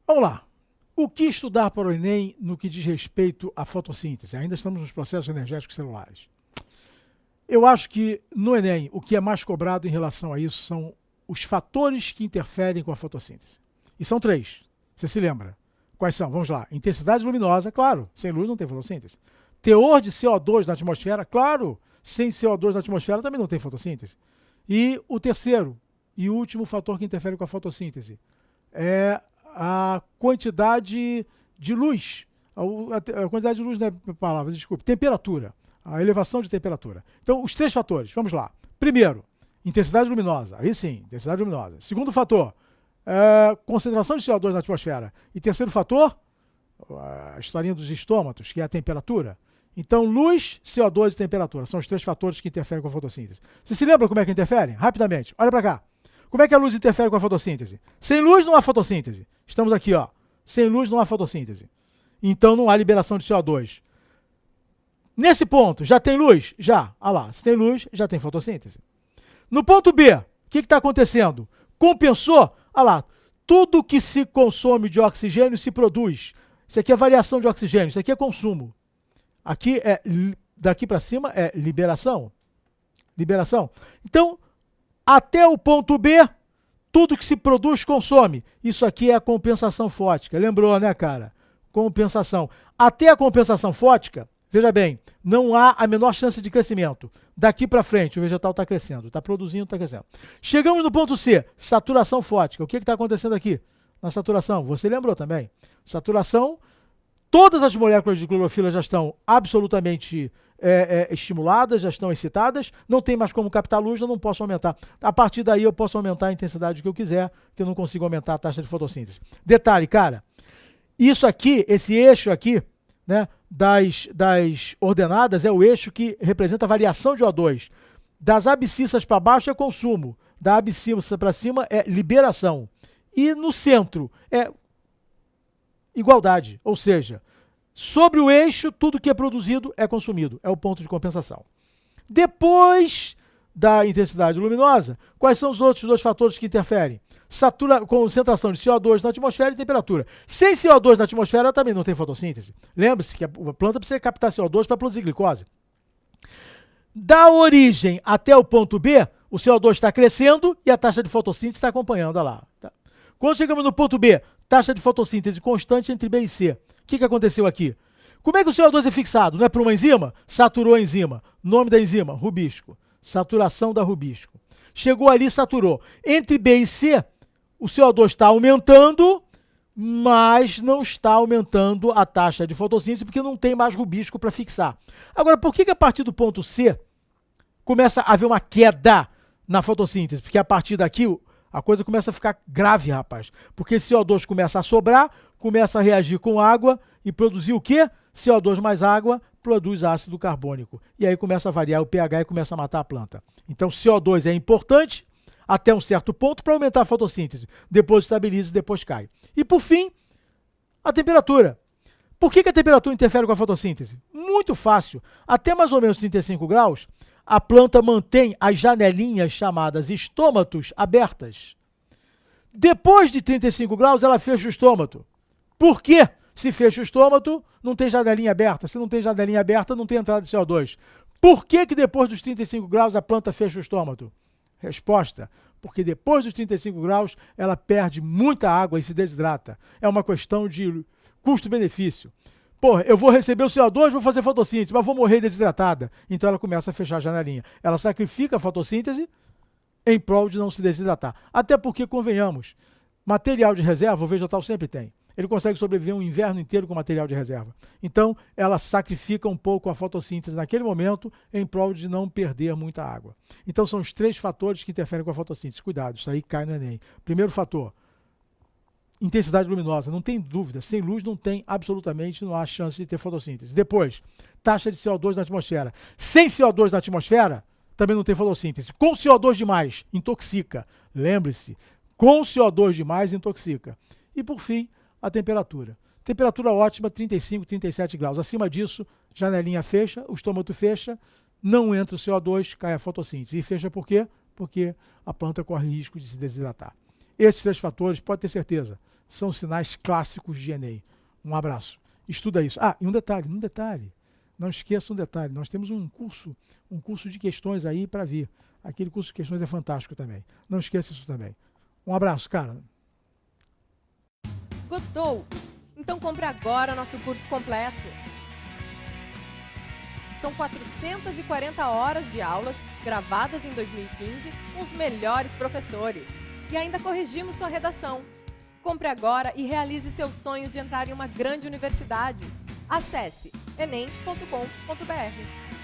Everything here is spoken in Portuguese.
Vamos lá. O que estudar para o Enem no que diz respeito à fotossíntese? Ainda estamos nos processos energéticos celulares. Eu acho que no Enem o que é mais cobrado em relação a isso são os fatores que interferem com a fotossíntese. E são 3. Você se lembra? Quais são? Vamos lá. Intensidade luminosa, claro, sem luz não tem fotossíntese. Teor de CO2 na atmosfera, claro, sem CO2 na atmosfera também não tem fotossíntese. E o terceiro e último fator que interfere com a fotossíntese é a quantidade de luz. A quantidade de luz não é palavra, desculpe. Temperatura. A elevação de temperatura. Então, os 3 fatores. Vamos lá. Primeiro, intensidade luminosa. Aí sim, intensidade luminosa. Segundo fator, concentração de CO2 na atmosfera. E terceiro fator, a historinha dos estômatos, que é a temperatura. Então, luz, CO2 e temperatura são os 3 fatores que interferem com a fotossíntese. Você se lembra como é que interferem? Rapidamente. Olha para cá. Como é que a luz interfere com a fotossíntese? Sem luz não há fotossíntese. Estamos aqui, ó. Sem luz não há fotossíntese. Então, não há liberação de CO2. Nesse ponto, já tem luz? Já. Ah lá, se tem luz, já tem fotossíntese. No ponto B, o que está acontecendo? Compensou? Ah lá, tudo que se consome de oxigênio se produz. Isso aqui é variação de oxigênio, isso aqui é consumo. Aqui é, daqui para cima é liberação. Liberação. Então, até o ponto B, tudo que se produz consome. Isso aqui é a compensação fótica. Lembrou, né, cara? Compensação. Até a compensação fótica, veja bem, não há a menor chance de crescimento. Daqui para frente, o vegetal está crescendo, está produzindo, está crescendo. Chegamos no ponto C, saturação fótica. O que está acontecendo aqui na saturação? Você lembrou também. Saturação, todas as moléculas de clorofila já estão absolutamente estimuladas, já estão excitadas, não tem mais como captar luz, eu não posso aumentar. A partir daí eu posso aumentar a intensidade que eu quiser, que eu não consigo aumentar a taxa de fotossíntese. Detalhe, cara, isso aqui, esse eixo aqui, né, das ordenadas é o eixo que representa a variação de O2. Das abscissas para baixo é consumo, da abscissa para cima é liberação. E no centro é igualdade, ou seja, sobre o eixo tudo que é produzido é consumido, é o ponto de compensação. Depois da intensidade luminosa, quais são os outros 2 fatores que interferem? Concentração de CO2 na atmosfera e temperatura. Sem CO2 na atmosfera também não tem fotossíntese. Lembre-se que a planta precisa captar CO2 para produzir glicose. Da origem até o ponto B, o CO2 está crescendo e a taxa de fotossíntese está acompanhando. Olha lá. Tá. Quando chegamos no ponto B, taxa de fotossíntese constante entre B e C. O que aconteceu aqui? Como é que o CO2 é fixado? Não é por uma enzima? Saturou a enzima. Nome da enzima? Rubisco. Saturação da rubisco. Chegou ali, saturou. Entre B e C, o CO2 está aumentando, mas não está aumentando a taxa de fotossíntese porque não tem mais rubisco para fixar. Agora, por que a partir do ponto C começa a haver uma queda na fotossíntese? Porque a partir daqui a coisa começa a ficar grave, rapaz. Porque CO2 começa a sobrar, começa a reagir com água e produzir o quê? CO2 mais água produz ácido carbônico. E aí começa a variar o pH e começa a matar a planta. Então, CO2 é importante até um certo ponto para aumentar a fotossíntese. Depois estabiliza e depois cai. E por fim, a temperatura. Por que a temperatura interfere com a fotossíntese? Muito fácil. Até mais ou menos 35 graus, a planta mantém as janelinhas chamadas estômatos abertas. Depois de 35 graus, ela fecha o estômato. Por quê? Se fecha o estômato, não tem janelinha aberta. Se não tem janelinha aberta, não tem entrada de CO2. Por que depois dos 35 graus a planta fecha o estômato? Resposta, porque depois dos 35 graus ela perde muita água e se desidrata. É uma questão de custo-benefício. Porra, eu vou receber o CO2, vou fazer fotossíntese, mas vou morrer desidratada. Então ela começa a fechar a janelinha. Ela sacrifica a fotossíntese em prol de não se desidratar. Até porque, convenhamos, material de reserva o vegetal sempre tem. Ele consegue sobreviver um inverno inteiro com material de reserva. Então, ela sacrifica um pouco a fotossíntese naquele momento em prol de não perder muita água. Então, são os 3 fatores que interferem com a fotossíntese. Cuidado, isso aí cai no Enem. Primeiro fator, intensidade luminosa. Não tem dúvida, sem luz não tem absolutamente, não há chance de ter fotossíntese. Depois, taxa de CO2 na atmosfera. Sem CO2 na atmosfera, também não tem fotossíntese. Com CO2 demais, intoxica. Lembre-se, com CO2 demais, intoxica. E, por fim, a temperatura. Temperatura ótima, 35, 37 graus. Acima disso, janelinha fecha, o estômago fecha, não entra o CO2, cai a fotossíntese. E fecha por quê? porque a planta corre risco de se desidratar. Esses 3 fatores, pode ter certeza, são sinais clássicos de DNA. Um abraço. Estuda isso. E um detalhe. Não esqueça um detalhe. Nós temos um curso de questões aí para vir. Aquele curso de questões é fantástico também. Não esqueça isso também. Um abraço, cara. Gostou? Então compre agora nosso curso completo. São 440 horas de aulas gravadas em 2015 com os melhores professores. E ainda corrigimos sua redação. Compre agora e realize seu sonho de entrar em uma grande universidade. Acesse enem.com.br.